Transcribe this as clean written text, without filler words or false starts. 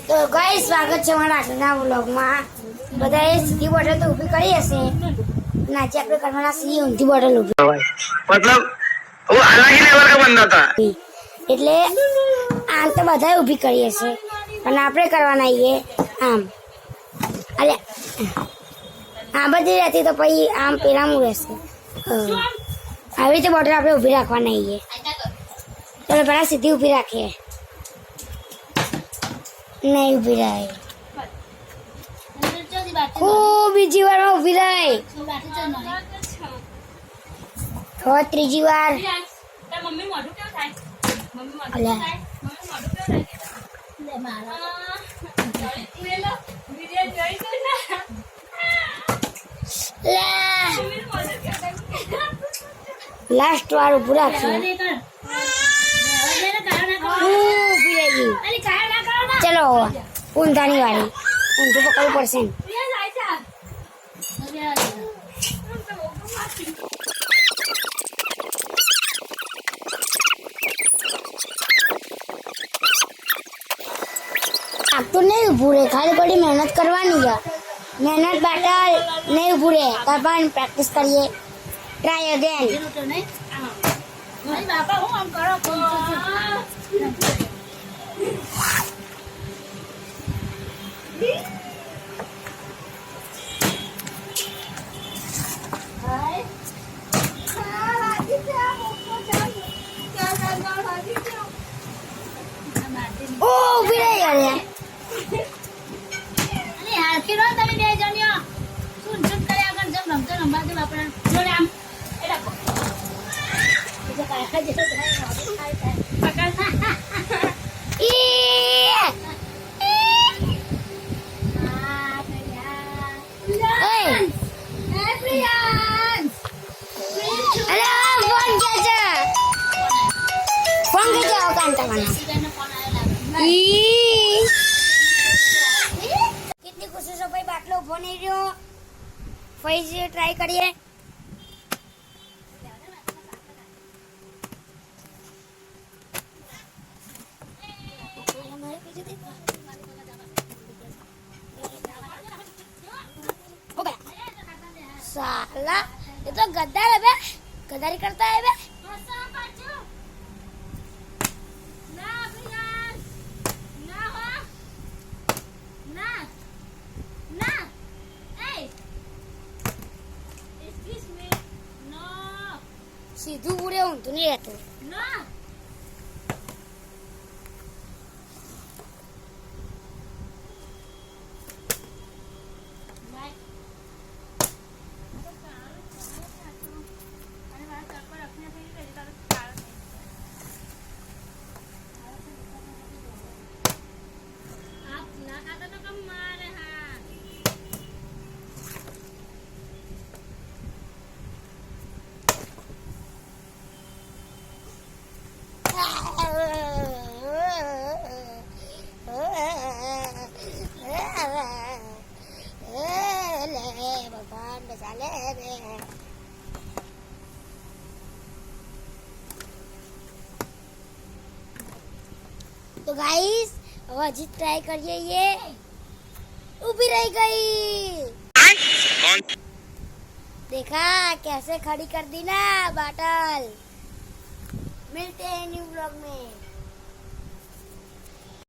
તો ગાઈસ સ્વાગત છે મારા આજના વ્લોગમાં. બધાએ સીધી બોટલ તો ઊભી કરી હશે. નાચી આપણે કરવાના સીધી ઊંધી બોટલ ઊભી, मतलब वो अलग ही लेवल का बंदा था. એટલે આમ તો બધાએ ઊભી કરી હશે પણ આપણે કરવાના આવીએ આમ. અલે આ બધી રહેતી તો પછી આમ પેલામાં રહેશે. આવી રીતે બોટલ આપણે ઊભી રાખવાના આવીએ. ચલો પહેલાં સીધી ઊભી રાખીએ. નહીં ઊભી રહે. ખૂબ બીજી વારમાં ઊભી રહે. તો ત્રીજી વાર. લાસ્ટ વાર ઊભું રાખશું. ચલો ઊંધાની વાળી. ઊંધું પકડવું પડશે ને. તો નહીં ઊભું રહે, ખાલી પડી મહેનત કરવાની છે. મહેનત બાટલ નહીં ઊભું રહે. પણ પ્રેક્ટિસ કરીએ. Try again. ઓ ઉભી રહી યાર. હાલકી રો તમે બે જણ્યો શું શું કર્યા આગળ જમ રમતો રંબા દે બાપરા જોડે આમ એ રાખો જે કાકા જે થાય પકડ ઈ આ પ્રિયા એ પ્રિયાંશ અરે ફોન કે છે. ફોન કે છે કાંતા મને. ઈ કેટલી કોશિશો પછી બાટલો ઉભો નહીં રહ્યો. ફરી ટ્રાય કરીએ. સાલા એ તો ગદ્દાર હે બે. ગદ્દારી કરતા હે બે. સીધું પૂરે ઊંધું નહીં રહેતું. ભગવાન બચાલે રે. તો ગાઈસ હવે હજી ટ્રાય કરીએ. ये ऊभी रह गई. देखा कैसे खड़ी कर दी ना बाटल. मिलते हैं न्यू ब्लॉग में.